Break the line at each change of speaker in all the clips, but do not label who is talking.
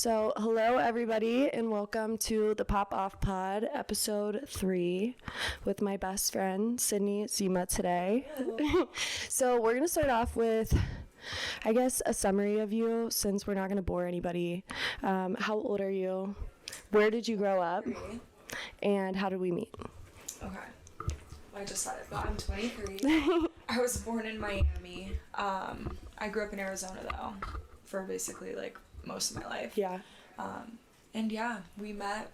So, hello everybody, and welcome to the Pop Off Pod, episode 3, with my best friend, Sydney Zima today. So, we're going to start off with, I guess, a summary of you, since we're not going to bore anybody. How old are you? Where did you grow up? And how did we meet?
Okay. I just said it, but I'm 23. I was born in Miami. I grew up in Arizona, though, for basically, most of my life.
Yeah.
And yeah, we met.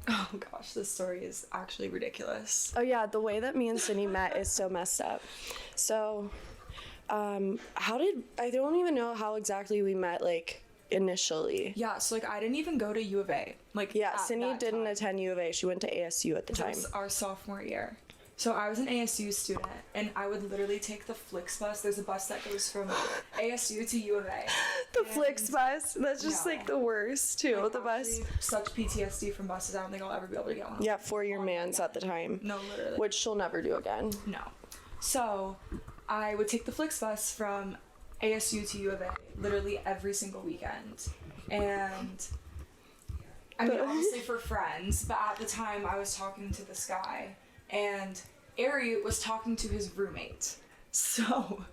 Oh gosh, this story is actually ridiculous.
Oh yeah, the way that me and Sydney met is so messed up. So, I don't even know how exactly we met, initially.
Yeah, so I didn't even go to U of A.
Sydney didn't attend U of A. She went to ASU at the time.
It was our sophomore year. So I was an ASU student, and I would literally take the Flix bus. There's a bus that goes from ASU to U of A.
The Flix bus? That's just the worst too. The bus.
Such PTSD from buses. I don't think I'll ever be able to get one.
Yeah, 4-year mans at the time.
No, literally.
Which she'll never do again.
No. So I would take the Flix bus from ASU to U of A literally every single weekend. And I mean, obviously for friends, but at the time I was talking to this guy. And Ari was talking to his roommate. So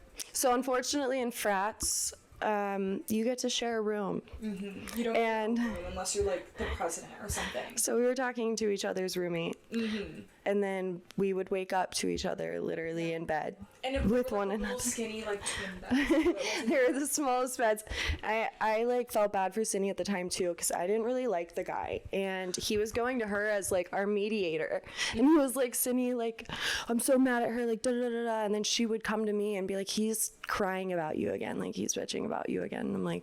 unfortunately in frats, you get to share a room.
Mm-hmm. You don't get a room unless you're the president or something.
So we were talking to each other's roommate.
Mm-hmm.
And then we would wake up to each other literally in bed
and
with one another.
Skinny twin beds.
They were the smallest beds. I felt bad for Sydney at the time too, because I didn't really like the guy, and he was going to her as our mediator, and he was like, Sydney, I'm so mad at her, da da da da, and then she would come to me and be like, he's crying about you again, he's bitching about you again, and I'm like,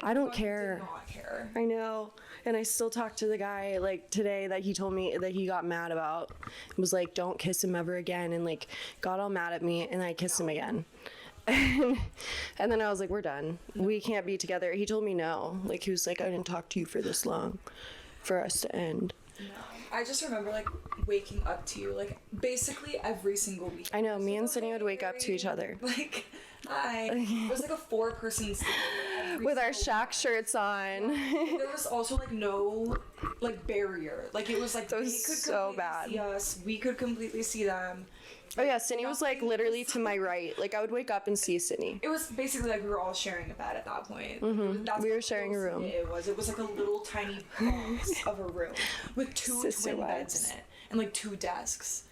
I don't care.
Did not care.
I know. And I still talked to the guy today that he told me that he got mad about. It was don't kiss him ever again, and got all mad at me, and I kissed him again. And then I was like, we're done. We can't be together. He told me no. He was like, I didn't talk to you for this long for us to end.
No. I just remember waking up to you basically every single week.
I know, me and Sydney would wake up to each other.
Hi. It was a 4-person sleep.
With our Shaq shirts on.
There was also no barrier. It was
that was so bad.
See us. We could completely see them.
Oh yeah, Sydney was literally to my right. I would wake up and see Sydney.
It was basically we were all sharing a bed at that point.
Mm-hmm. We were sharing a room.
It was a little tiny box of a room with 2 twin beds in it and 2 desks.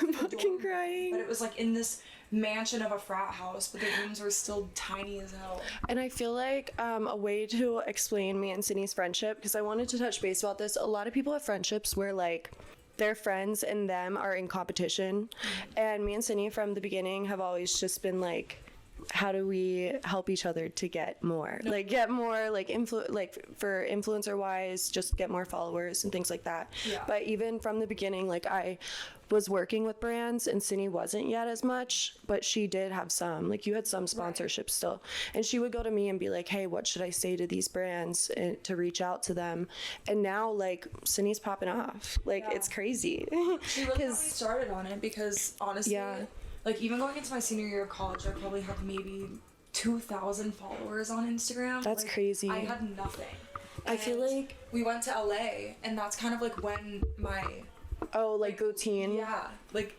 I'm fucking crying.
But it was in this mansion of a frat house, but the rooms were still tiny as hell.
And I feel a way to explain me and Sydney's friendship, because I wanted to touch base about this. A lot of people have friendships where their friends and them are in competition. Mm-hmm. And me and Sydney from the beginning have always just been how do we help each other to get more? Get more, for influencer wise, just get more followers and things like that.
Yeah.
But even from the beginning, I was working with brands, and Sydney wasn't yet as much, but she did have some. You had some sponsorships still. And she would go to me and be like, hey, what should I say to these brands to reach out to them? And now, Sydney's popping off. It's crazy.
She really got me started on it because, honestly... Yeah. Even going into my senior year of college, I probably had maybe 2,000 followers on Instagram.
That's crazy.
I had nothing.
I feel
we went to LA, and that's kind of when my...
Oh, Boutine?
Yeah.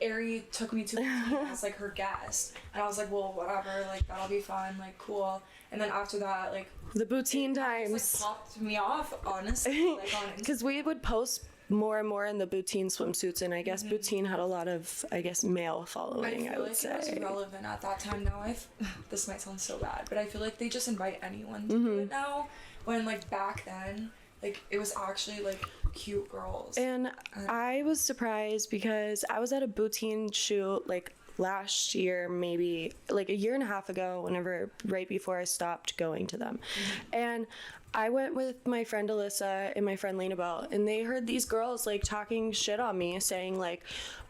Ari took me to Boutine as, her guest. And I was like, well, whatever, that'll be fun, cool. And then after that,
the Boutine times.
Just, popped me off, honestly, on Instagram.
Because we would post more and more in the Boutine swimsuits, and I guess Boutine had a lot of, male following, I would say.
It was relevant at that time. Now, this might sound so bad, but I feel they just invite anyone to do it now, when, back then, it was actually, cute girls.
And I was surprised because I was at a Boutine shoot, last year, maybe, a year and a half ago, right before I stopped going to them. Mm-hmm. And I went with my friend Alyssa and my friend Lena Bell, and they heard these girls talking shit on me, saying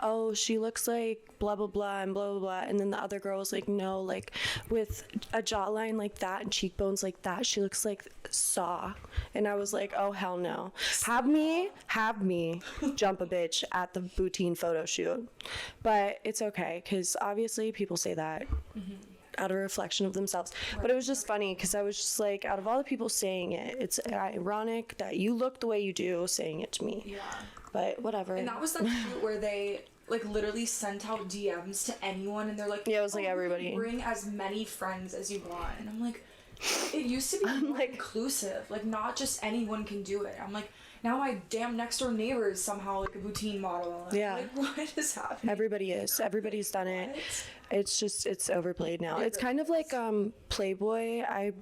oh, she looks like blah blah blah and blah blah blah, and then the other girl was no, with a jawline like that and cheekbones like that, she looks like Saw. And I was oh, hell no. Have me jump a bitch at the Boutine photo shoot. But it's okay, because obviously people say that.
Mm-hmm.
out of reflection of themselves. But it was just funny because I was just like, out of all the people saying it, it's ironic that you look the way you do saying it to me.
Yeah.
But whatever.
And that was that shoot where they like literally sent out DMs to anyone, and they're like,
yeah, it was like everybody.
Bring as many friends as you want. And I'm like, it used to be more inclusive. Like, not just anyone can do it. I'm like, now my damn next door neighbor is somehow like a bikini model.
Yeah.
Like, what is happening?
Everybody is. Everybody's done it. It's just, it's overplayed now. It's kind of like Playboy. I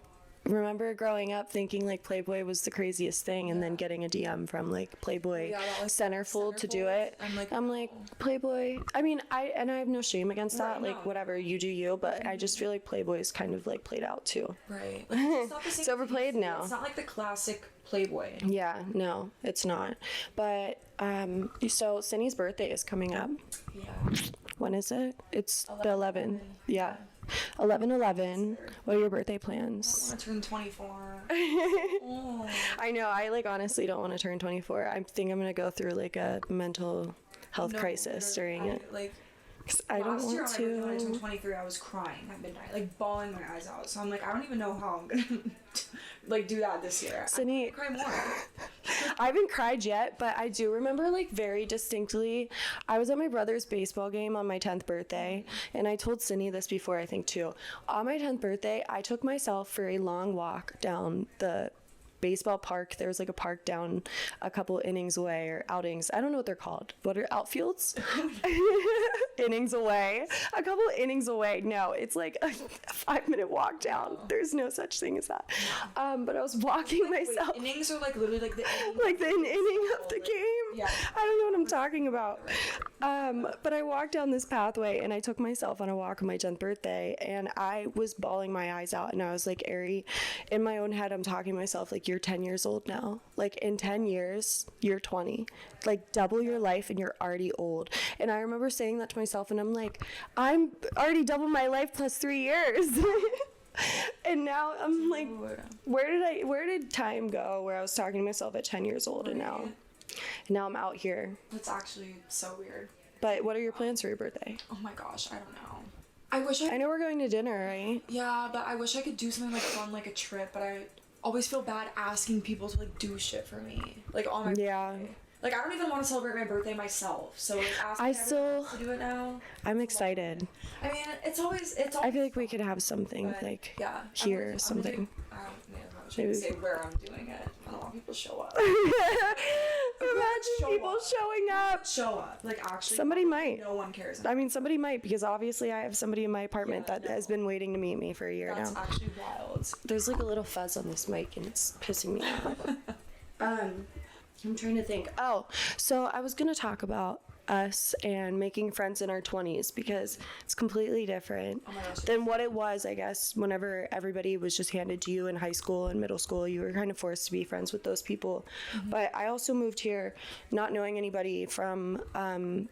remember growing up thinking like Playboy was the craziest thing, and then getting a DM from like Playboy Centerfold to do it. I'm like Playboy. I mean, I have no shame against that. Like, whatever, you do you. But I just feel like Playboy is kind of like played out too.
Right. Like, it's not the same
it's overplayed now.
It's not like the classic Playboy.
Yeah, no, it's not. But so Cindy's birthday is coming up.
Yeah.
When is it? It's the 11th. Yeah. 11/11. What are your birthday plans?
I want to turn 24. Oh.
I know. I like honestly don't want to turn 24. I think I'm gonna go through like a mental health crisis during it.
Like,
I don't want
last year
to.
when I turned 23, I was crying at midnight, like bawling my eyes out. So I'm like, I don't even know how I'm gonna like do that this year.
Sydney,
I'm gonna cry more.
I haven't cried yet, but I do remember like very distinctly. I was at my brother's baseball game on my 10th birthday, and I told Sydney this before, I think too. On my 10th birthday, I took myself for a long walk down the baseball park. There was like a park down a couple innings away, or outings. I don't know what they're called. What are outfields? Innings away. A couple innings away. No, it's like a 5-minute walk down. There's no such thing as that. But I was walking myself.
Wait, innings are like literally like the
like the inning of the game.
Yeah.
I don't know what I'm talking about. But I walked down this pathway, and I took myself on a walk on my 10th birthday, and I was bawling my eyes out, and I was like, Ari, in my own head, I'm talking to myself like, you're 10 years old now. Like, in 10 years, you're 20. Like, double your life, and you're already old. And I remember saying that to myself, and I'm like, I'm already double my life plus 3 years. And now I'm like, where did time go where I was talking to myself at 10 years old, and now I'm out here.
That's actually so weird.
But what are your plans for your birthday?
Oh my gosh, I don't know.
I know we're going to dinner, right?
Yeah, but I wish I could do something like fun, like a trip, but I always feel bad asking people to like do shit for me, like on my birthday. Like, I don't even want to celebrate my birthday myself, so like asking everyone to do it now.
I'm excited.
I mean, it's always
I feel like we could have something like here or something.
Maybe say where I'm doing it. I don't want people to show up.
Imagine people showing up.
Show up. Like, actually.
Somebody might.
No one cares.
I mean, somebody might, because obviously I have somebody in my apartment that has been waiting to meet me for a year now.
That's actually wild.
There's like a little fuzz on this mic, and it's pissing me off. I'm trying to think. Oh, so I was going to talk about us and making friends in our 20s, because it's completely different than what it was, I guess, whenever everybody was just handed to you in high school and middle school. You were kind of forced to be friends with those people. But I also moved here not knowing anybody from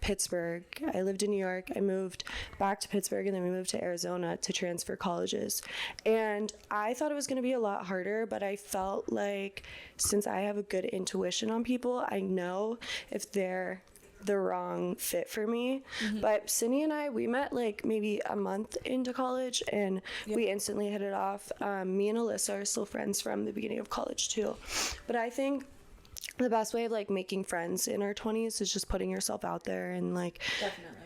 Pittsburgh. I lived in New York. I moved back to Pittsburgh, and then we moved to Arizona to transfer colleges. And I thought it was going to be a lot harder, but I felt like, since I have a good intuition on people, I know if they're the wrong fit for me. But Cindy and I, we met like maybe a month into college, and we instantly hit it off. Me and Alyssa are still friends from the beginning of college too. But I think the best way of like making friends in our 20s is just putting yourself out there and like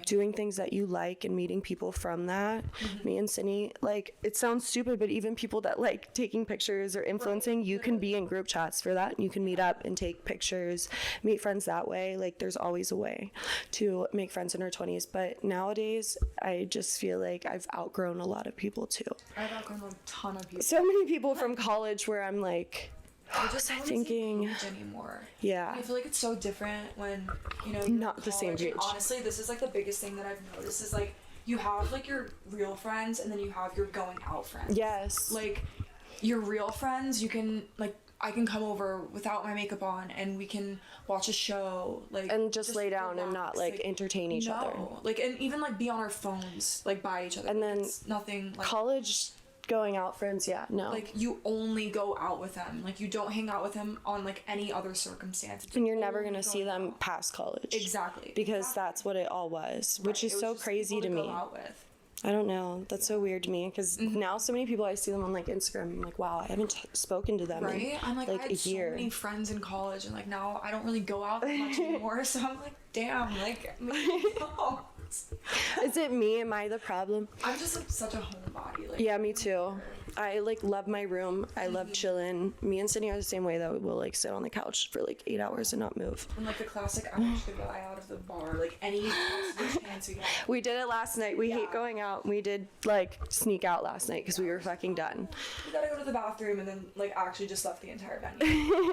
doing things that you like and meeting people from that. Me and Cindy, like, it sounds stupid, but even people that like taking pictures or influencing, you can be in group chats for that, and you can meet up and take pictures, meet friends that way. Like, there's always a way to make friends in our 20s. But nowadays, I just feel like I've outgrown a lot of people too.
I've outgrown a ton of people.
So many people from college where I'm like,
I just don't
thinking
anymore.
Yeah.
And I feel like it's so different when, you know,
not the same age.
Honestly, this is like the biggest thing that I've noticed is like, you have like your real friends, and then you have your going out friends.
Yes.
Like, your real friends, you can like, I can come over without my makeup on, and we can watch a show, like,
and just lay down and not like entertain each other.
Like, and even like be on our phones, like by each other.
And then
it's nothing like
college going out friends, no.
Like, you only go out with them. Like, you don't hang out with them on like any other circumstance.
And you're never gonna see them past college.
Exactly.
Because that's what it all was, which is so crazy to me.
Go out with.
I don't know. That's so weird to me because now so many people I see them on like Instagram. I'm like, wow, I haven't spoken to them
Right?
in
I'm like, I had
a year.
so many friends in college, and like now I don't really go out that much anymore. So I'm like, damn, like, maybe don't.
Is it me? Am I the problem?
I'm just like such a homebody. Like,
Yeah, me too. I like love my room. I love chilling. Me and Sydney are the same way though. We'll like sit on the couch for like 8 hours and not move.
And like the classic Irish goodbye out of the bar, like any possible chance we get.
We did it last night. We hate going out. We did like sneak out last night because we were fucking done.
We gotta go to the bathroom and then like actually just left the entire venue.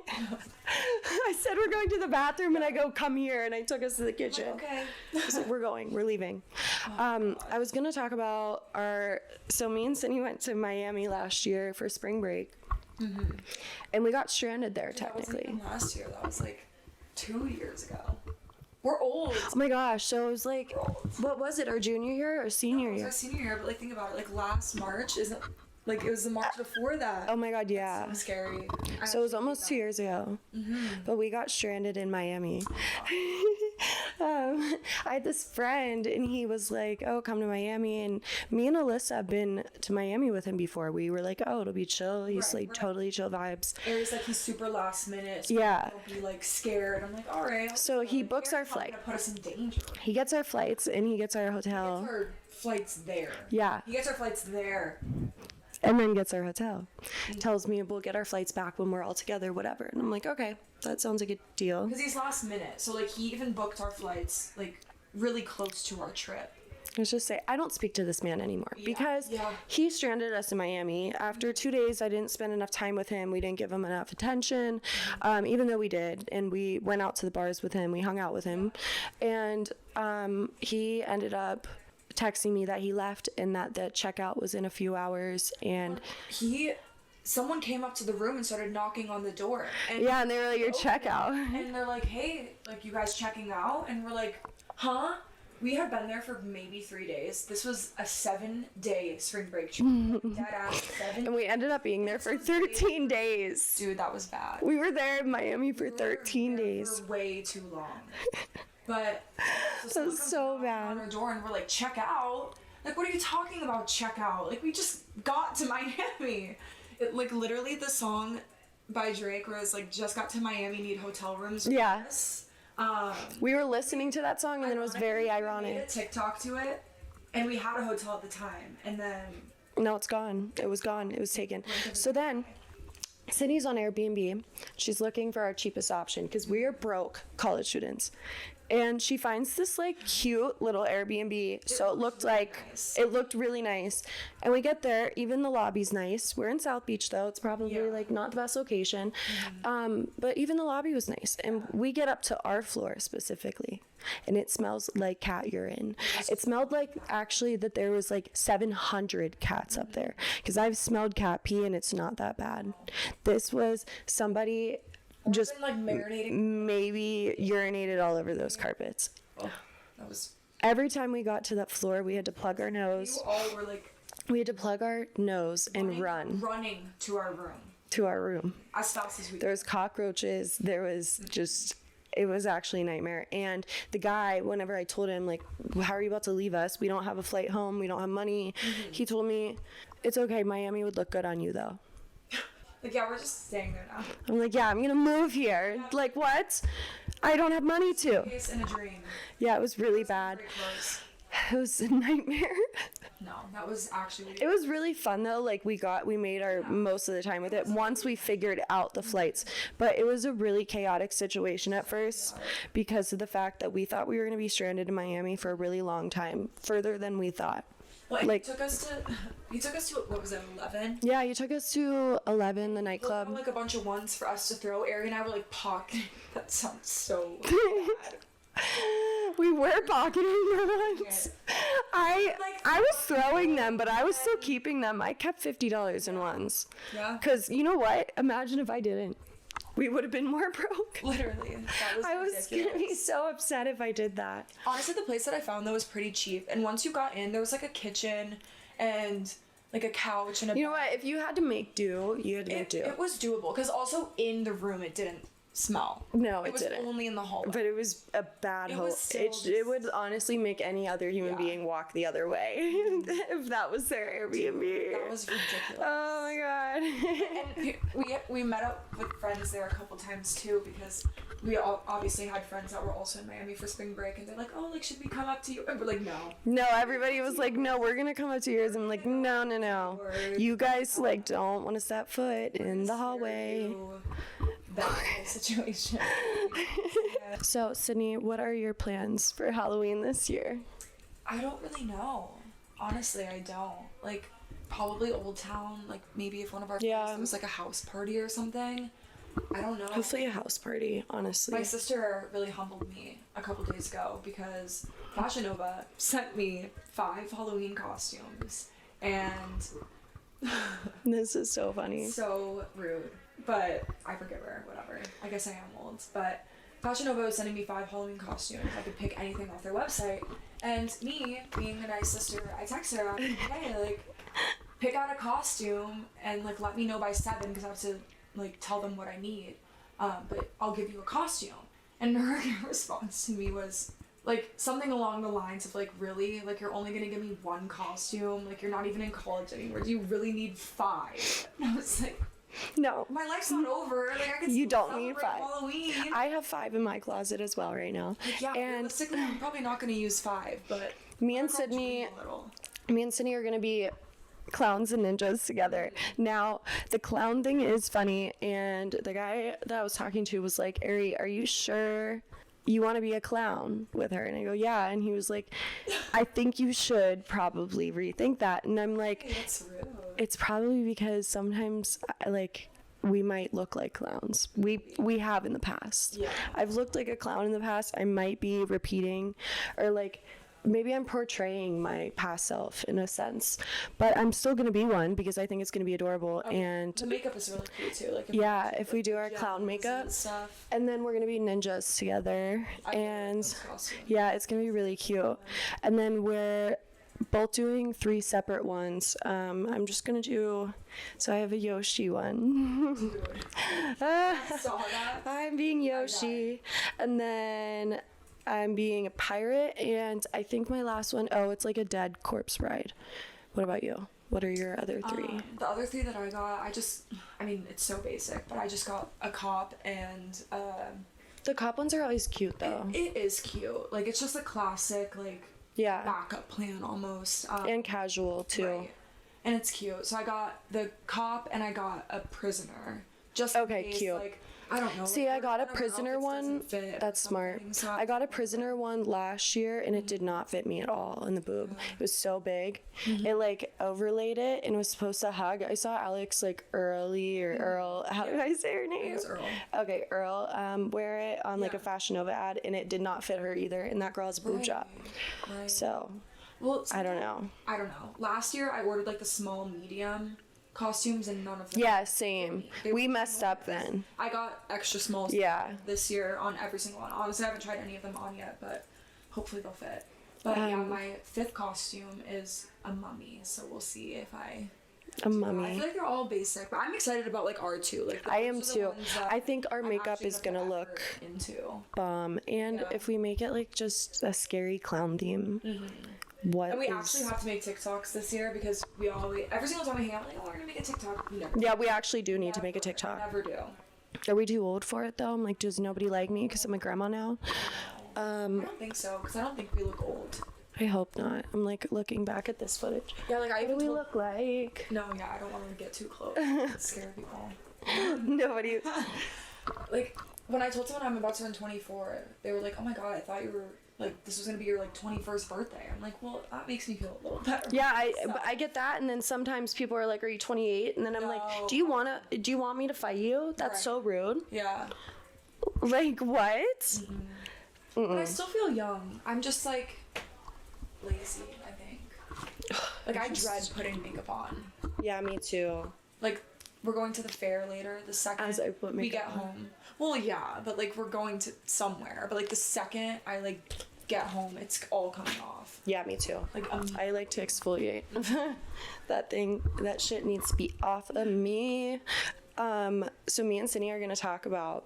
I said we're going to the bathroom and I go, come here, and I took us to the kitchen.
Like, okay.
I was like, we're going. We're leaving. I was gonna talk about so me and Sydney went to Miami last year for spring break, and we got stranded there. Technically,
that wasn't even last year. That was like 2 years ago. We're old.
Oh my gosh! So it was like, what was it? Our junior year or senior
It was
year?
our senior year, but like think about it. Like last March isn't like it was the March before that.
Oh my god, yeah.
So scary.
So it was almost 2 years ago, but we got stranded in Miami. I had this friend, and he was like, "Oh, come to Miami." And me and Alyssa have been to Miami with him before. We were like, "Oh, it'll be chill." He's like totally chill vibes.
It was like he's super last minute. So
Yeah.
Don't be like scared. I'm like, all right.
So he books our flight.
Put us in danger.
He gets our flights, and he gets our hotel.
He gets our flights there.
Yeah.
He gets our flights there.
And then gets our hotel. Tells me we'll get our flights back when we're all together, whatever. And I'm like, okay, that sounds like a deal.
Because he's last minute. So like he even booked our flights like really close to our trip.
Let's just say I don't speak to this man anymore because he stranded us in Miami. After 2 days, I didn't spend enough time with him. We didn't give him enough attention, even though we did. And we went out to the bars with him. We hung out with him. And he ended up texting me that he left and that the checkout was in a few hours. And
someone came up to the room and started knocking on the door. And
yeah, and they were like, your checkout.
And they're like, hey, like, you guys checking out? And we're like, huh? We had been there for maybe 3 days. This was a 7-day spring break trip. Dead ass 7.
And we ended up being there for 13 days.
Dude, that was bad.
We were there in Miami for 13 days.
For way too long. But
that was so bad.
On our door and we're like, check out? Like, what are you talking about, check out? Like, we just got to Miami. It, like, literally the song by Drake was like, just got to Miami, need hotel rooms.
Yeah.
Yes.
We were listening to that song and then it was very ironic.
We made a TikTok to it, and we had a hotel at the time, and then
no, it's gone. It was gone. It was taken. So then Sydney's on Airbnb. She's looking for our cheapest option because we are broke college students. And she finds this like cute little Airbnb. So it looked like it looked really nice. And we get there, even the lobby's nice. We're in South Beach though. It's probably like not the best location. But even the lobby was nice. And we get up to our floor specifically. And it smells like cat urine. It smelled like actually that there was like 700 cats up there. Because I've smelled cat pee and it's not that bad. This was somebody just
like marinating.
Maybe urinated all over those carpets.
Oh, that was.
Every time we got to that floor, we had to plug our nose.
You all were like.
We had to plug our nose and
running to our room.
To our room.
As fast as we could.
There was cockroaches. There was just. It was actually a nightmare. And the guy, whenever I told him, like, how are you about to leave us? We don't have a flight home. We don't have money. He told me, it's okay. Miami would look good on you, though.
Like, yeah, we're just staying there now.
I'm like, yeah, I'm going to move here. Yeah. Like, what? I don't have money to.
Case in a dream.
Yeah, it was really bad. It was a nightmare.
No, that was actually.
It was really fun though. Like we made our most of the time with it once we figured out the flights. But it was a really chaotic situation at first because of the fact that we thought we were going to be stranded in Miami for a really long time, further than we thought.
Well, like, you took us to what was it, 11?
Yeah, you took us to 11, the nightclub.
Like a bunch of ones for us to throw. Ari and I were like pocketing. That sounds so bad.
We were pocketing the ones. I was throwing them, but I was still keeping them. I kept $50 in ones. Yeah. Because you know what? Imagine if I didn't. We would have been more broke.
Literally.
I was going to be so upset if I did that.
Honestly, the place that I found, though, was pretty cheap. And once you got in, there was, like, a kitchen and, like, a couch and a...
You know what? If you had to make do, you had to make do.
It was doable. Because also in the room, it didn't smell.
No, it
was
didn't.
only in the hallway.
But it was a bad
was
hole.
still
It would honestly make any other human
Yeah.
being walk the other way if that was their Airbnb.
That was ridiculous.
Oh my god.
And we met up with friends there a couple times too, because we all obviously had friends that were also in Miami for spring break, and they're like, oh, like, should we come up to you? And we're like, no.
No, everybody was like, no, we're gonna come up to yours. I'm like, no. You guys like don't want to set foot in the hallway.
That whole situation. Yeah.
So, Sydney, what are your plans for Halloween this year?
I don't really know. Honestly, I don't. Like, probably Old Town, like, maybe if one of our friends, there was like a house party or something. I don't know.
Hopefully a house party, honestly.
My sister really humbled me a couple days ago because Fashion Nova sent me 5 Halloween costumes, and
This is so funny.
so rude, but I forgive her, whatever. I guess I am old, but Fashion Nova was sending me 5 Halloween costumes. I could pick anything off their website, and me, being a nice sister, I texted her, I'm like, hey, like, pick out a costume and, like, let me know by 7 because I have to, like, tell them what I need, but I'll give you a costume. And her response to me was, like, something along the lines of, like, really? Like, you're only gonna give me 1 costume? Like, you're not even in college anymore. Do you really need 5? And I was like,
No.
my life's not over. Like, I can
You
still
don't need
celebrate
5.
Halloween.
I have 5 in my closet as well right now.
Like, yeah,
and
realistically, I'm probably not gonna use 5, but
me and
I'm gonna
Sydney,
tweak a little.
are gonna be clowns and ninjas together. Now, the clown thing is funny, and the guy that I was talking to was like, Ari, are you sure you want to be a clown with her? And I go, yeah. And he was like, I think you should probably rethink that. And I'm like,
Hey, that's rude.
it's probably because sometimes, like, we might look like clowns. We have in the past.
Yeah.
I've looked like a clown in the past. I might be repeating, or like, maybe I'm portraying my past self in a sense, but I'm still gonna be one because I think it's gonna be adorable. And
The makeup is really cute too. Like,
if we do our clown makeup,
and stuff.
and then we're gonna be ninjas together,
I really like
and
those costumes.
yeah, it's gonna be really cute. And then we're both doing 3 separate ones. I'm just gonna do, so I have a Yoshi one.
Dude, I saw that.
I'm being Yoshi, and then I'm being a pirate, and I think my last one, it's like a dead corpse bride. What about you? What are your other 3?
The other 3 that I got, I mean, it's so basic, but I just got a cop and,
The cop ones are always cute, though.
it is cute. Like, it's just a classic, like,
Yeah,
backup plan almost.
and casual, too.
Right. And it's cute. So I got the cop and I got a prisoner. Just in
Okay,
case,
cute.
like, I don't know.
See,
like,
I got a
one of our
prisoner
outfits
one.
doesn't fit or
That's smart.
something, so
I got a prisoner one last year, and it did not fit me at all in the boob. It was so big. It like overlaid it, and was supposed to hug. I saw Alex like Earl. How do I say her name?
It's Earl.
Okay, Earl. Wear it on like a
Yeah.
Fashion Nova ad, and it did not fit her either. And that girl has a boob job.
Right.
So
Well,
I don't know.
Last year I ordered like the small, medium costumes, and none of them.
Yeah, same.
They
We
were
messed up then.
I got extra small.
Yeah.
This year on every single one. Honestly, I haven't tried any of them on yet, but hopefully they'll fit. But yeah, my 5th costume is a mummy, so we'll see if I.
A
I
mummy.
feel like they're all basic, but I'm excited about like our 2. Like,
I am
those are the
too.
ones that
I think our
I
makeup
actually
is
put the
gonna
effort
look
into.
bomb, and
Yeah.
if we make it like just a scary clown theme, what
And we
is-
actually have to make TikToks this year because we always, every single time we hang out, we're like, oh, we're gonna make a TikTok. We never.
Yeah, we actually do need to make a
Never.
TikTok.
Never do.
Are we too old for it though? I'm like, does nobody like me because I'm a grandma now?
I don't think so, because I don't think we look old.
I hope not. I'm like looking back at this footage.
Yeah, like I
What
even
do we
told.
look like?
No, yeah, I don't want to get too close. It scare people.
Nobody.
Like when I told someone I'm about to turn 24, they were like, "Oh my god, I thought you were like this was gonna be your like 21st birthday." I'm like, "Well, that makes me feel a little better."
Yeah, I get that, and then sometimes people are like, "Are you 28?" And then I'm like,
No.
Do you want me to fight you? That's
Right.
so rude.
Yeah.
Like what?
But I still feel young. I'm just like lazy, I think. Like I dread putting makeup on.
Yeah, me too.
Like we're going to the fair later. The second
As I put
we
makeup
get
on.
home. Well, yeah, but like we're going to somewhere. But like the second I like get home, it's all coming off.
Yeah, me too.
Like
I like to exfoliate. That shit needs to be off of me. So me and Sydney are gonna talk about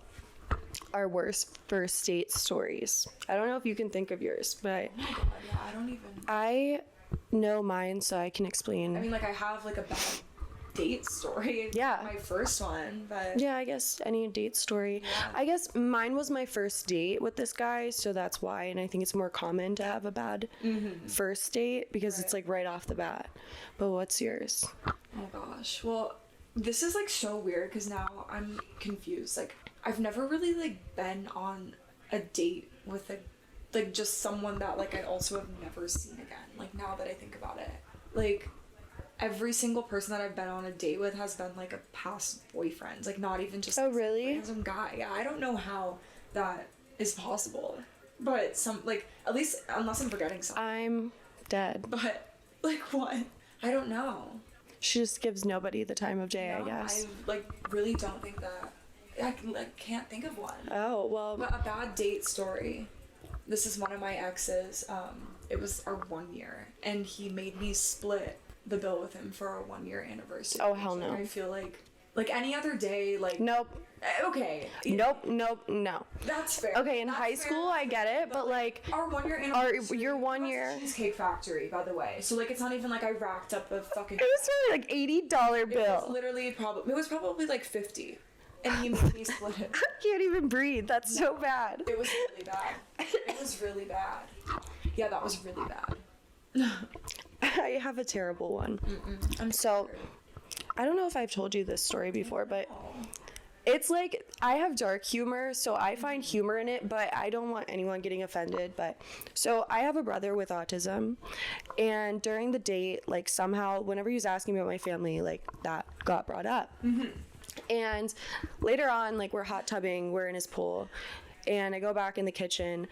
our worst first date stories. I don't know if you can think of yours, but
Oh my god, yeah, I don't even.
I know mine, so I can explain.
I mean, like, I have, like, a bad date story.
Yeah.
My first one, but.
Yeah, I guess any date story.
Yeah.
I guess mine was my first date with this guy, so that's why. And I think it's more common to have a bad first date because it's like right off the bat. But what's yours?
Oh gosh. Well, this is like so weird because now I'm confused. Like, I've never really like been on a date with like just someone that like I also have never seen again. Like, now that I think about it, like every single person that I've been on a date with has been like a past boyfriend. Like, not even just
Oh, really?
some guy. Yeah, I don't know how that is possible, but some, like, at least unless I'm forgetting something.
I'm dead.
But like, what? I don't know.
She just gives nobody the time of day, I
No,
guess.
I like really don't think that. I can't think of one.
Oh, well.
But a bad date story. This is one of my exes. It was our 1 year, and he made me split the bill with him for our 1 year anniversary.
Oh, hell no.
I feel like any other day, like.
Nope.
Okay.
Nope, no.
That's fair.
Okay, in
That's
high
fair.
school, I get it, but like,
Our 1 year anniversary.
your 1
was
year.
a Cheesecake Factory, by the way. So like, it's not even like I racked up a fucking.
It was really like $80
It
bill.
was literally probably like 50, and he made me split it.
I can't even breathe. That's so bad.
It was really bad. It was really bad. Yeah, that was really bad.
I have a terrible one.
I'm
So, I don't know if I've told you this story before, but it's like I have dark humor, so I find humor in it, but I don't want anyone getting offended. But so I have a brother with autism, and during the date, like somehow, whenever he was asking me about my family, like that got brought up. And later on, like we're hot tubbing, we're in his pool, and I go back in the kitchen.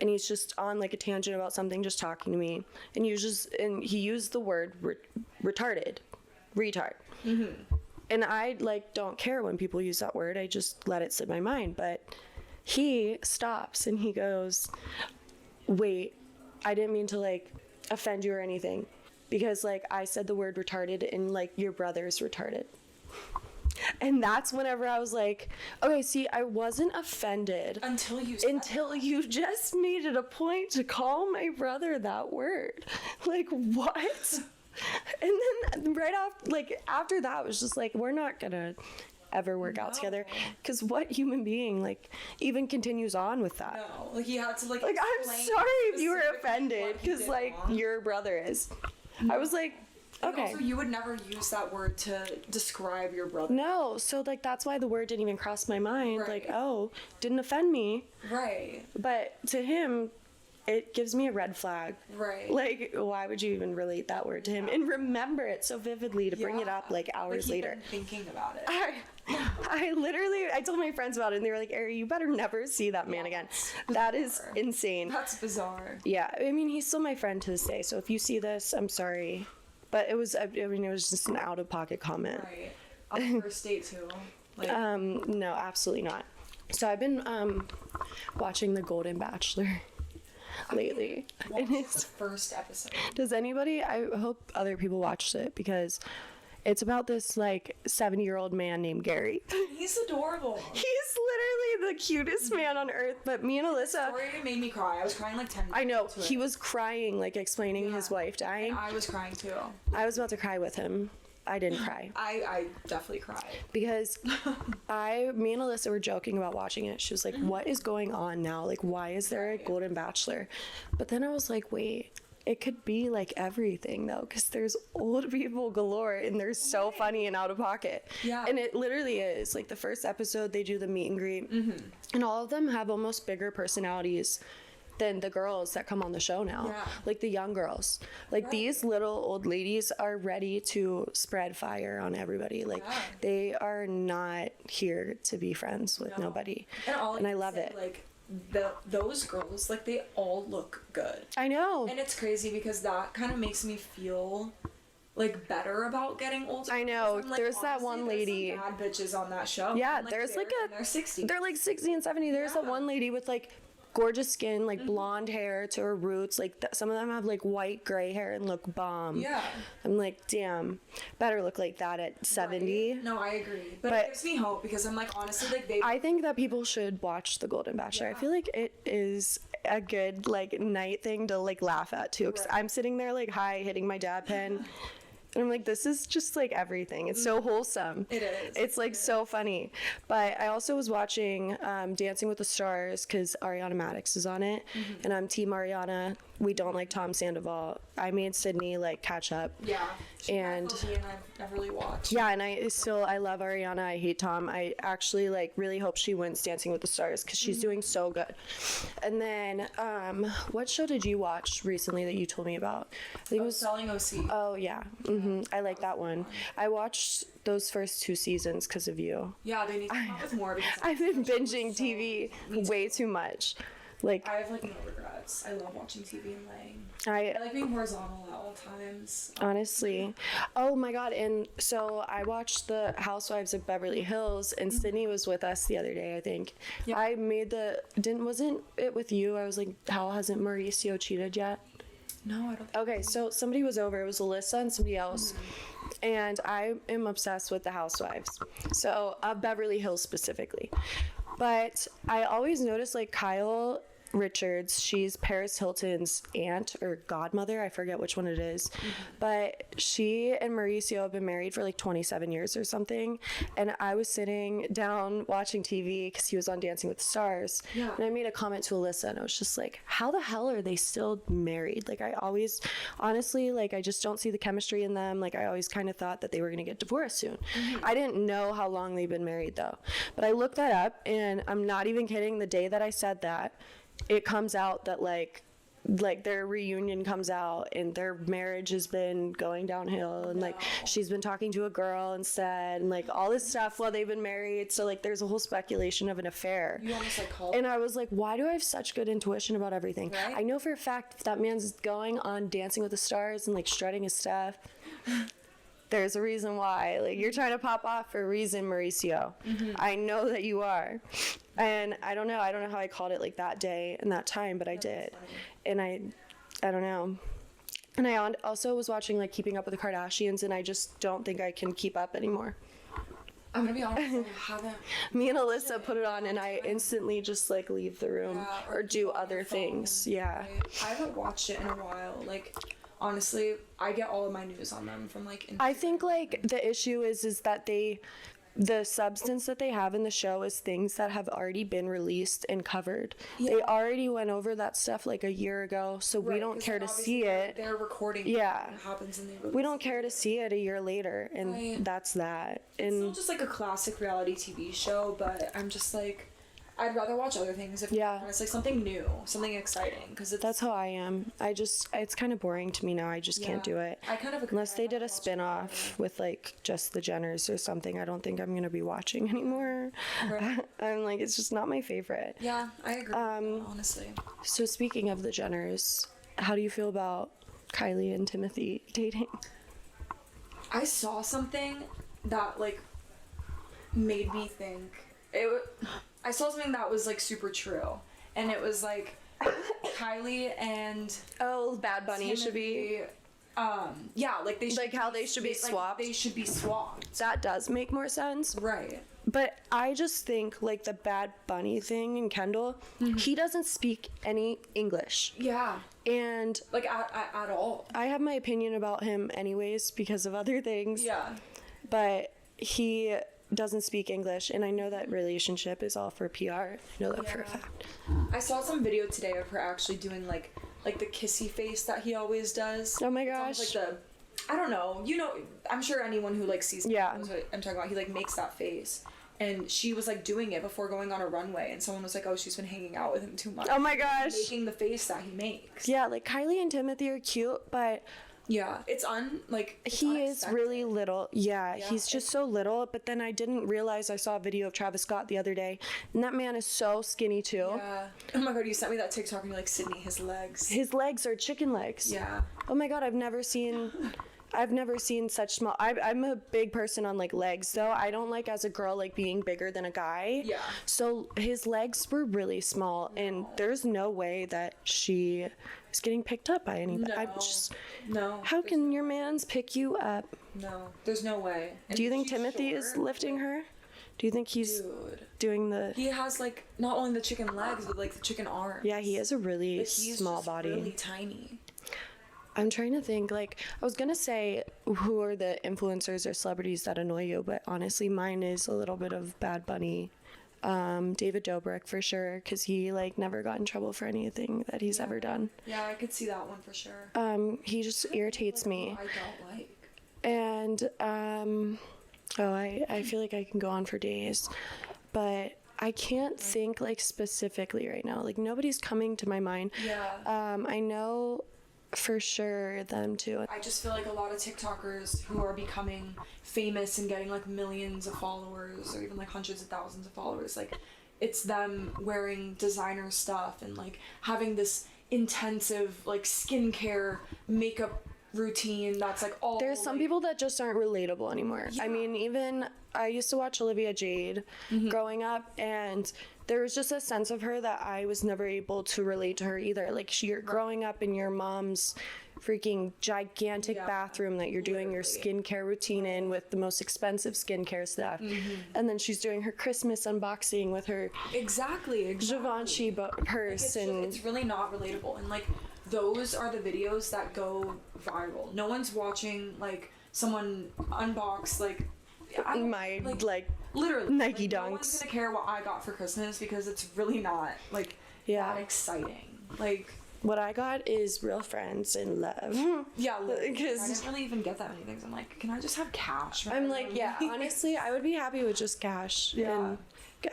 And he's just on like a tangent about something, just talking to me. And he used the word retard. And I like don't care when people use that word. I just let it slip my mind. But he stops and he goes, "Wait, I didn't mean to like offend you or anything, because like I said the word retarded and like your brother's retarded." And that's whenever I was like, okay, see, I wasn't offended
until
you just made it a point to call my brother that word. Like, what? And then right after that, it was just like, we're not gonna ever work out together, because what human being like even continues on with that?
No, like he had to like.
Like, I'm sorry if you were offended, because like your brother is. I was like, okay.
Also, you would never use that word to describe your brother.
No, so like that's why the word didn't even cross my mind.
Right.
Like, oh, didn't offend me.
Right.
But to him, it gives me a red flag.
Right.
Like, why would you even relate that word to him and remember it so vividly to bring it up like hours later?
Thinking about it.
I told my friends about it, and they were like, "Ari, you better never see that man again." That is insane.
That's bizarre.
Yeah, I mean, he's still my friend to this day. So if you see this, I'm sorry. But it was just an out-of-pocket comment.
Right. On the first date too. Like,
No, absolutely not. So I've been watching The Golden Bachelor lately.
what
And
was the first episode?
does anybody? I hope other people watched it, because it's about this like 70-year-old man named Gary.
He's adorable.
He's literally the cutest man on earth. But me and Alyssa,
Story made me cry. I was crying like 10 minutes.
I know
into
he
it.
was crying, like explaining his wife dying.
And I was crying too.
I was about to cry with him. I didn't cry.
I definitely cried.
Because me and Alyssa were joking about watching it. She was like, what is going on now? Like, why is there a Golden Bachelor? But then I was like, wait, it could be like everything though, because there's old people galore and they're so funny and out of pocket.
Yeah.
And it literally is. Like the first episode, they do the meet and greet, and all of them have almost bigger personalities than the girls that come on the show now.
Yeah.
Like the young girls. Like these little old ladies are ready to spread fire on everybody. Like they are not here to be friends with nobody. And I love it.
Like those girls, like they all look good.
I know.
And it's crazy because that kind of makes me feel like better about getting older.
I know.
I'm, like,
There's that
honestly,
one
there's
lady.
some bad bitches on that show.
Yeah,
And,
there's
they're
like
in their 60s.
They're like 60 and 70. There's that one lady with like gorgeous skin, like blonde hair to her roots. Like some of them have like white gray hair and look bomb.
Yeah.
I'm like, damn, better look like that at 70.
Right? No, I agree. But it gives me hope because I'm like, honestly, like
I think that people should watch The Golden Bachelor. I feel like it is a good like night thing to like laugh at too. Cause I'm sitting there like high, hitting my dab pen. And I'm like, this is just like everything. It's so wholesome.
It is.
It's like so funny. But I also was watching Dancing with the Stars because Ariana Madix is on it. And I'm Team Ariana. We don't like Tom Sandoval. I made Sydney like catch up.
Yeah.
And
I've never really watched.
Yeah, and I love Ariana. I hate Tom. I actually like really hope she wins Dancing with the Stars because she's doing so good. And then what show did you watch recently that you told me about? I think it was
Selling OC.
Oh yeah. I like that one. I watched those first 2 seasons because of you.
Yeah, they need to come up with more because
I've been binging TV way too much. Like
I have like no regrets. I love watching TV and laying.
I
I like being horizontal at all times.
honestly, oh my god! And so I watched the Housewives of Beverly Hills, and Sydney was with us the other day. I think I made wasn't it with you? I was like, how hasn't Mauricio cheated yet?
No, I don't.
Okay, so somebody was over. It was Alyssa and somebody else. And I am obsessed with the Housewives. So, Beverly Hills specifically. But I always notice, like, Kyle Richards, she's Paris Hilton's aunt or godmother. I forget which one it is. But she and Mauricio have been married for like 27 years or something. And I was sitting down watching TV because he was on Dancing with the Stars.
Yeah.
And I made a comment to Alyssa and I was just like, how the hell are they still married? Like I always, honestly, like I just don't see the chemistry in them. Like I always kind of thought that they were going to get divorced soon. I didn't know how long they've been married though. But I looked that up and I'm not even kidding. The day that I said that, it comes out that like their reunion comes out and their marriage has been going downhill and like she's been talking to a girl instead and like all this stuff while they've been married. So like there's a whole speculation of an affair.
You almost like called.
And I was like, why do I have such good intuition about everything?
Right?
I know for a fact if that man's going on Dancing with the Stars and like strutting his stuff, there's a reason why. Like you're trying to pop off for a reason, Mauricio. I know that you are. And I don't know how I called it like that day and that time, but I did. And I don't know. And I also was watching like Keeping Up with the Kardashians and I just don't think I can keep up anymore.
I'm gonna be honest, I haven't.
Me and Alyssa put it on and I instantly just like leave the room or do other things. Yeah.
I haven't watched it in a while. Like honestly, I get all of my news on them from like Instagram.
I think like the issue is that the substance that they have in the show is things that have already been released and covered. They already went over that stuff like a year ago, so we don't care to see it.
They're recording.
Yeah.
What happens and they
We don't care to see it a year later, and that's that.
It's still
And
just like a classic reality TV show, but I'm just like, I'd rather watch other things if it's like something new, something exciting, because
that's how I am. It's kind of boring to me now. I just can't do it.
I kind of agree.
Unless they did a spin-off with like just the Jenners or something, I don't think I'm gonna be watching anymore.
Right.
I'm like, it's just not my favorite.
Yeah, I agree. Honestly.
So speaking of the Jenners, how do you feel about Kylie and Timothy dating?
I saw something that like made me think I saw something that was like super true, and it was like Kylie and
Bad Bunny
Timothy,
should be
like they should
like how they should be swapped.
They should be swapped.
That does make more sense.
Right.
But I just think like the Bad Bunny thing in Kendall, he doesn't speak any English.
Yeah.
And
like at all.
I have my opinion about him anyways because of other things.
Yeah.
But he doesn't speak English, and I know that relationship is all for PR. I know that for a fact.
I saw some video today of her actually doing like the kissy face that he always does.
Oh my
It's
gosh.
almost like I don't know. You know, I'm sure anyone who like sees knows what I'm talking about. He like makes that face. And she was like doing it before going on a runway, and someone was like, "Oh, she's been hanging out with him too much."
Oh my gosh.
Making the face that he makes.
Yeah, like Kylie and Timothy are cute, but
yeah, it's
he is really little. Yeah,
Yeah,
he's just so little. But then I didn't realize I saw a video of Travis Scott the other day, and that man is so skinny too.
Yeah. Oh my god, you sent me that TikTok and you're like, Sydney, his legs.
His legs are chicken legs.
Yeah.
Oh my god, I've never seen I've never seen such small. I'm a big person on like legs though. I don't like as a girl like being bigger than a guy.
Yeah.
So his legs were really small, and there's no way that she is getting picked up by anybody.
No.
How can your mans pick you up?
No, there's no way. And
Do you think
she's
Timothy is
short.
lifting her? Do you think he's
Dude.
doing the?
He has like not only the chicken legs, but like the chicken arms.
Yeah, he has a really
Like, he's
small
just
body.
really tiny.
I'm trying to think, like, I was gonna say who are the influencers or celebrities that annoy you, but honestly mine is a little bit of Bad Bunny. David Dobrik for sure, because he like never got in trouble for anything that he's ever done.
Yeah, I could see that one for sure.
He just irritates me.
I don't like.
And I feel like I can go on for days, but I can't think like specifically right now. Like nobody's coming to my mind.
Yeah.
I know for sure them too.
I just feel like a lot of TikTokers who are becoming famous and getting like millions of followers or even like hundreds of thousands of followers, like it's them wearing designer stuff and like having this intensive like skincare makeup routine that's like all
There's some people that just aren't relatable anymore. I mean, even I used to watch Olivia Jade growing up, and there was just a sense of her that I was never able to relate to her either. Like you're growing up in your mom's freaking gigantic bathroom that you're doing your skincare routine in with the most expensive skincare stuff, and then she's doing her Christmas unboxing with her
exactly.
Givenchy purse,
Like,
and
it's really not relatable, and like those are the videos that go viral. No one's watching like someone unbox like
my like
literally
Nike
like,
Dunks.
No one's gonna care what I got for Christmas because it's really not like that exciting. Like
what I got is real friends and love.
yeah, I
Because
didn't really even get that many things. I'm like, can I just have cash?
I'm like, yeah, honestly, I would be happy with just cash.
Yeah.
And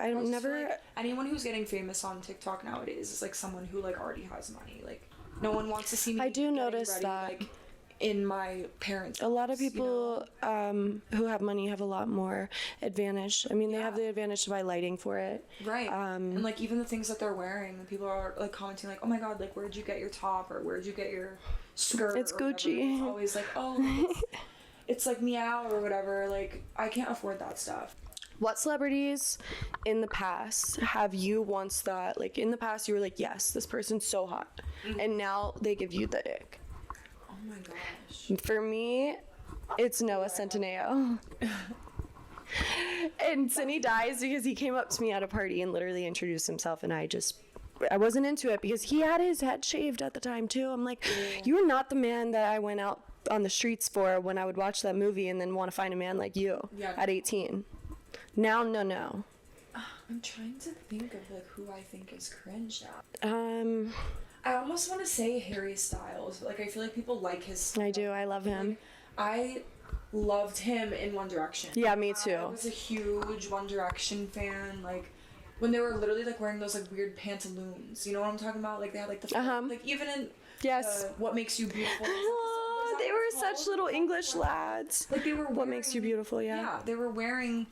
I
I just
never.
feel like anyone who's getting famous on TikTok nowadays is like someone who like already has money. Like no one wants to see me.
I do
getting
notice
ready,
that.
like, in my parents'
A lot of
house, you
people who have money have a lot more advantage. I mean, they have the advantage to buy lighting for it.
Right. And like even the things that they're wearing, the people are like commenting like, "Oh my god, like where'd you get your top or where'd you get your skirt?"
It's
or whatever.
Gucci.
It's always like, "Oh, it's like meow or whatever." Like I can't afford that stuff.
What celebrities in the past have you once thought, like in the past you were like, yes, this person's so hot, and now they give you the ick?
Oh my gosh.
For me, it's Noah Centineo. And Cindy dies because he came up to me at a party and literally introduced himself, and I wasn't into it because he had his head shaved at the time too. I'm like, you're not the man that I went out on the streets for when I would watch that movie and then want to find a man like you at 18. Now, no.
I'm trying to think of like who I think is cringe now. I almost want to say Harry Styles, but like I feel like people like his style.
I do. I love him.
I loved him in One Direction.
Yeah, me too.
I was a huge One Direction fan. Like when they were literally like wearing those like weird pantaloons. You know what I'm talking about? Like they had like the like even in
Yes.
What Makes You Beautiful.
Oh, they were such little English lads.
Like they were.
What Makes You Beautiful?
Yeah, they were wearing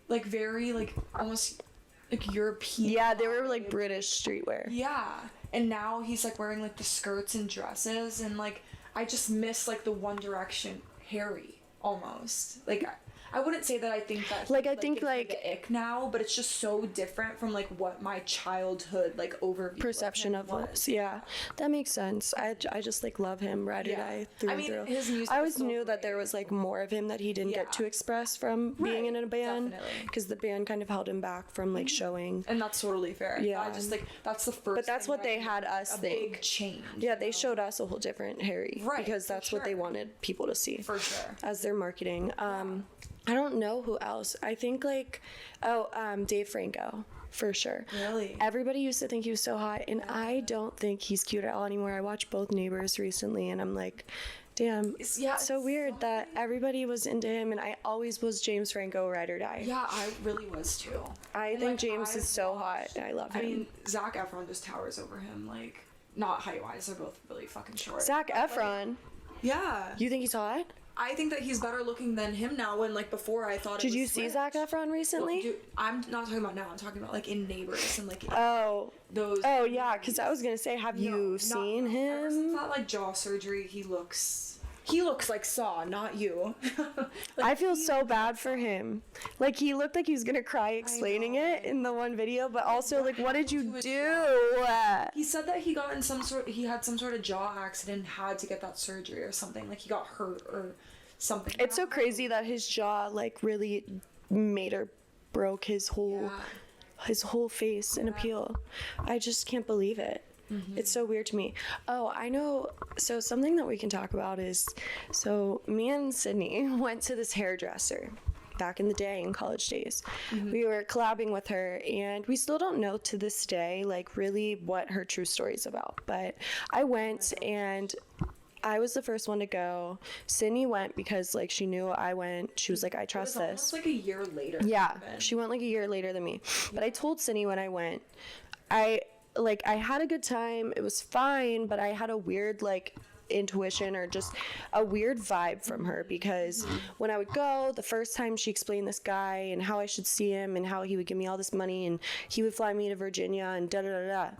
like very like almost like European.
Yeah, they were like British streetwear.
Yeah. And now he's like wearing like the skirts and dresses, and like I just miss like the One Direction Harry almost. Like I wouldn't say that I think that
Like, I think,
gives me
like-
the ick now, but it's just so different from like what my childhood like overview
Perception of
him
us. Yeah, that makes sense. I just like love him, ride or
Yeah.
die through
I
and
mean,
through.
his music
I
is
always
so
knew that
great.
there was like more of him that he didn't get to
Yeah.
express from being in a band,
definitely.
because the band kind of held him back from like showing.
And that's totally fair.
Yeah.
I just like that's the first.
But that's
thing
what
that
they
I
had us
a
think.
big change.
Yeah, they showed us a whole different Harry,
Right,
because
for
that's what they
sure.
wanted people to see
For sure.
as their marketing. I don't know who else. I think like Dave Franco for sure.
Really?
Everybody used to think he was so hot, and I don't think he's cute at all anymore. I watched both Neighbors recently, and I'm like, damn, it's so weird that everybody was into him, and I always was James Franco ride or die.
Yeah, I really was too.
I
And,
think
like,
James
I've
is so
watched-
hot. I love him.
I mean, Zac Efron just towers over him. Like, not height wise, they're both really fucking short.
Zac Efron,
Yeah.
you think he's hot?
I think that he's better looking than him now. When like before, I thought.
Did
it was
you see
switched.
Zac Efron recently?
Dude, I'm not talking about now. I'm talking about like in Neighbors and like
Oh
those.
yeah, because I was gonna say, have you seen
Ever since
him?
that like jaw surgery, he looks He looks like Saw, not you. Like,
I feel so bad for him. Like, he looked like he was gonna cry explaining it in the one video, but also, like, what did you do?
He said that he had some sort of jaw accident and had to get that surgery or something. Like, he got hurt or something.
It's so crazy that his jaw, like, really made or broke his whole face in appeal. I just can't believe it. It's so weird to me. Oh, I know. So something that we can talk about is, so me and Sydney went to this hairdresser back in the day, in college days. We were collabing with her, and we still don't know to this day, like, really what her true story is about. But I went, and I was the first one to go. Sydney went because, like, she knew I went. She was like, I trust this.
Almost like a year later.
Yeah, she went like a year later than me. But I told Sydney when I went, I had a good time. It was fine, but I had a weird, like, intuition or just a weird vibe from her, because when I would go, the first time she explained this guy and how I should see him and how he would give me all this money and he would fly me to Virginia and da-da-da-da.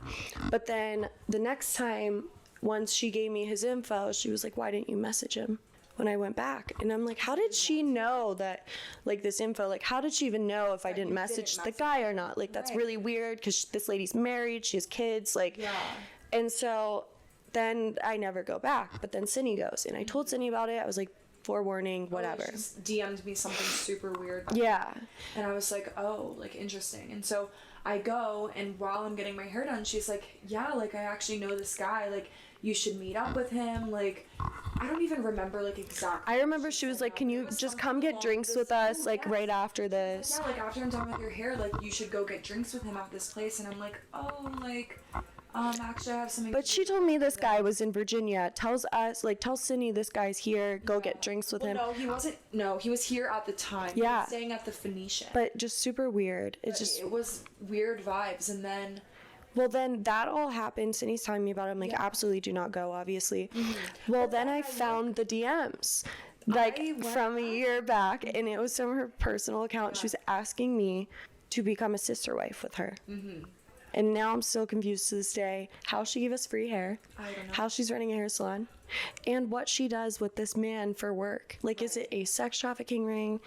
But then the next time, once she gave me his info, she was like, why didn't you message him when I went back? And I'm like, how did she know that, like, this info? Like, how did she even know if I didn't message the guy or not? Like, that's really weird, because this lady's married, she has kids, like, and so then I never go back. But then Sydney goes, and I told Sydney about it. I was like, forewarning, whatever.
She just DM'd me something super weird.
Yeah.
And I was like, oh, like, interesting. And so I go, and while I'm getting my hair done, she's like, yeah, like, I actually know this guy, like, you should meet up with him. Like, I don't even remember, like, exactly.
I remember she was like, can you just come get drinks with us, like, right after this?
Yeah, like, after I'm done with your hair, like, you should go get drinks with him at this place. And I'm like, oh, like, actually I have something.
But she told me this guy was in Virginia. Tells Sydney this guy's here. Go get drinks with him.
No, he wasn't. No, he was here at the time.
Yeah.
He was staying at the Phoenician.
But just super weird. It
was weird vibes. And then,
well, then that all happened. Sydney's telling me about it. I'm like, absolutely do not go, obviously. Well, then I found the DMs, like, from a year back, and it was from her personal account. She was asking me to become a sister wife with her. And now I'm still confused to this day how she gave us free hair, how she's running a hair salon, and what she does with this man for work. Like, is it a sex trafficking ring?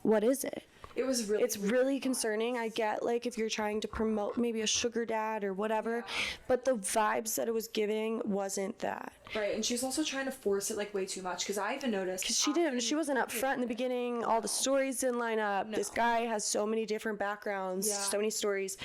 What is it? It's really concerning. I get, like, if you're trying to promote maybe a sugar dad or whatever, but the vibes that it was giving wasn't that.
Right, and she's also trying to force it, like, way too much, because I even noticed.
Because she wasn't up front in the beginning. All the stories didn't line up. No. This guy has so many different backgrounds, so many stories.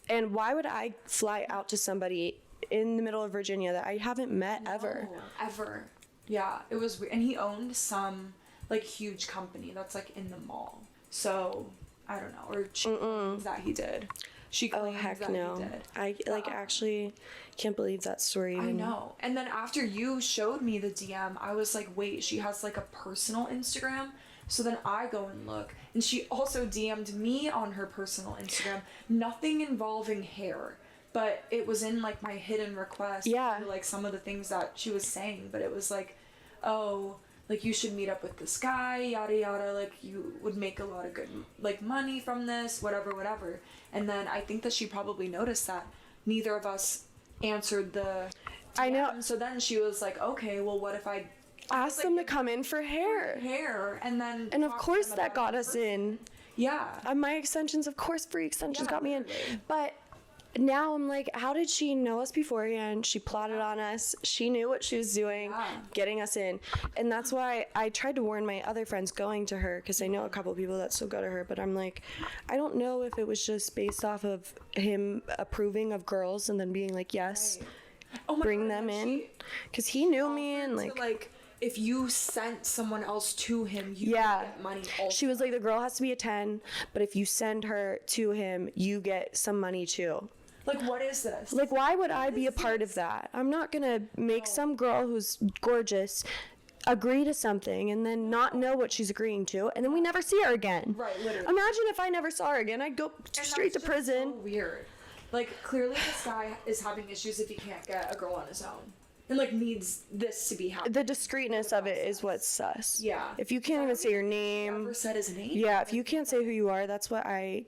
And why would I fly out to somebody in the middle of Virginia that I haven't met ever?
Ever. Yeah, it was weird. And he owned some, like, huge company that's, like, in the mall. So, I don't know. Or she claims that he did. She claims
heck
that
no.
he did.
I, like, actually can't believe that story.
I know. And then after you showed me the DM, I was like, wait, she has, like, a personal Instagram? So then I go and look. And she also DM'd me on her personal Instagram. Nothing involving hair. But it was in, like, my hidden request.
Yeah.
For, like, some of the things that she was saying. But it was like, oh, like, you should meet up with this guy, yada yada, like, you would make a lot of good, like, money from this, whatever. And then I think that she probably noticed that neither of us answered the DM.
I know.
So then she was like, okay, well, what if I
ask them to come in for hair?
And
of course that got us in.
Yeah.
My extensions, of course, free extensions got me in. But now I'm like, how did she know us beforehand? She plotted on us. She knew what she was doing, getting us in. And that's why I tried to warn my other friends going to her, because I know a couple people that still go to her. But I'm like, I don't know if it was just based off of him approving of girls and then being like, yes, bring them in. Because he knew me and like,
if you sent someone else to him, you get money also.
She was like, the girl has to be a 10, but if you send her to him, you get some money too.
Like, what is this?
Like, why would I be a part of that? I'm not gonna make some girl who's gorgeous agree to something and then not know what she's agreeing to, and then we never see her again.
Right, literally.
Imagine if I never saw her again. I'd go straight to prison.
So weird. Like, clearly this guy is having issues if he can't get a girl on his own. And, like, needs this to be happening.
The discreetness of it is what's sus.
Yeah.
If you can't even say your name.
Never said his name.
Yeah, if you can't say who you are, that's what I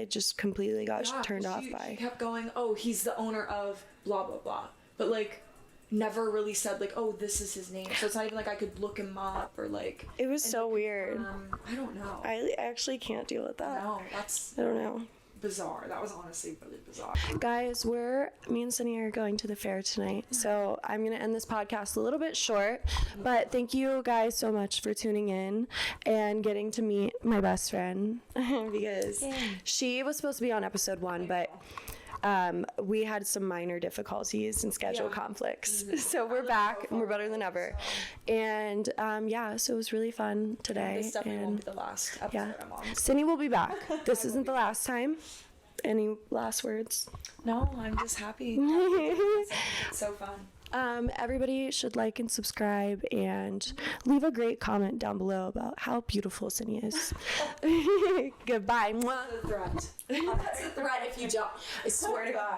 just completely got turned off by.
She kept going, oh, he's the owner of blah, blah, blah. But, like, never really said like, oh, this is his name. So it's not even like I could look him up or like.
It was so weird.
I don't know.
I actually can't deal with that.
No,
I don't know.
Bizarre. That was honestly really bizarre.
Guys, me and Sunny are going to the fair tonight, so I'm gonna end this podcast a little bit short, but thank you guys so much for tuning in and getting to meet my best friend because she was supposed to be on episode 1, but we had some minor difficulties and schedule conflicts. So we're back and we're better than ever. And so it was really fun today.
This definitely won't be the last episode I'm on.
Cindy will be back. This isn't the last time. Any last words?
No, I'm just happy. It's so fun.
Everybody should like and subscribe and leave a great comment down below about how beautiful Cindy is. Goodbye.
That's the threat. That's the threat if you don't. I swear to God.